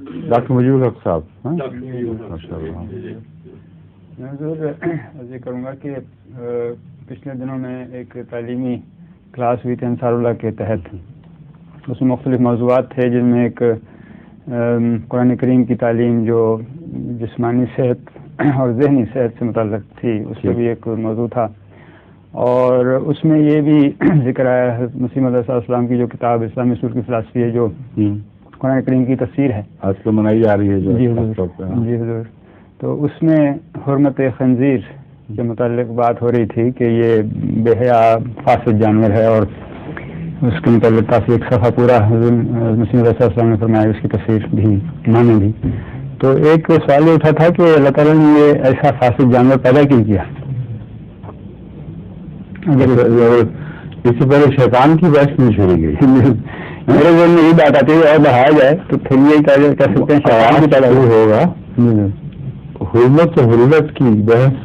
Doctor Mujeeb الحق صاحب. ماشاء اللہ. میں ضرور عرض کروں گا کہ پچھلے دنوں میں ایک تعلیمی کلاس ہوئی تھی انصار اللہ کے تحت. اس میں مختلف موضوعات تھے جن میں ایک قرآن کریم کی تعلیم جو جسمانی صحت اور ذہنی صحت سے متعلق تھی، اس کا بھی ایک موضوع تھا. اور اس میں یہ بھی ذکر آیا ہے مسیح علیہ السلام کی جو کتاب اسلامی اصول کی فلسفی ہے جو قرآن کریم کی تفسیر ہے، آج تو منائی جا رہی ہے جو. جی حضور. تو اس میں حرمت خنزیر کے متعلق بات ہو رہی تھی کہ یہ بے حیا فاسد جانور ہے، اور اس کے متعلق کافی ایک صفحہ پورا حضور مسیح علیہ السلام نے فرمایا، اس کی تفسیر بھی معنی بھی. تو ایک سوال یہ اٹھا تھا کہ اللہ تعالیٰ نے یہ ایسا فاسد جانور پیدا کیوں کیا؟ اس سے پہلے شیطان کی بحث نہیں چھوڑی گئی. میرے ذہن میں یہ بات آتی ہے اور بڑھایا جائے تو پھر یہی کہہ سکتے ہیں شیطان کی پیدا ہوگا. حرمت و حرمت کی بحث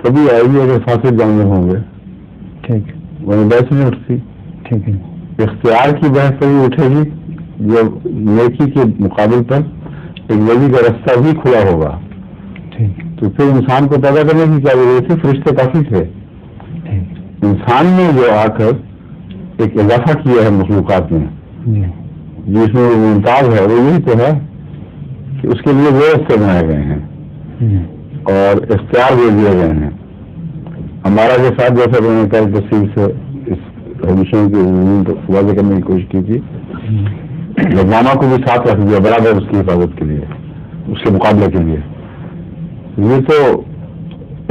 کبھی آئے گی اگر فاسد جانور ہوں گے. ٹھیک. وہ بحث نہیں اٹھتی. ٹھیک ہے. اختیار کی بحث کبھی اٹھے گی جب نیکی کے مقابل پر ایک ولی کا رستہ بھی کھلا ہوگا. تو پھر انسان کو پیدا کرنے کی کیا ضرورت تھی؟ فرشتے کافی تھے. انسان نے جو آ کر ایک اضافہ کیا ہے مخلوقات میں جس میں وہ ممتاز ہے، وہ یہی تو ہے کہ اس کے لیے وہ راستے بنائے گئے ہیں اور اختیار دے دیے گئے ہیں. ہمارا کے ساتھ جیسا میں نے کل تفصیل سے اس ہمیشہ کی واضح کرنے کی کوشش کی تھی، لگانا کو بھی ساتھ رکھ دیا برابر اس کی حفاظت کے لیے، اس کے مقابلے کے لیے. یہ تو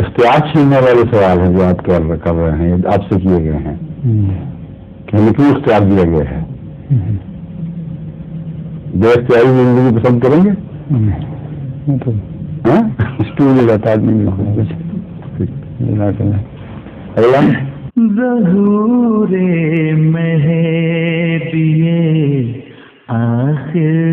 اختیار چھیننے والے سوال ہیں جو آپ کر رہے ہیں، آپ سے کیے گئے ہیں کہ ہمیں کیوں اختیار دیا گیا ہے. بے اختیاری زندگی پسند کریں گے؟ ظہور مہدی آخر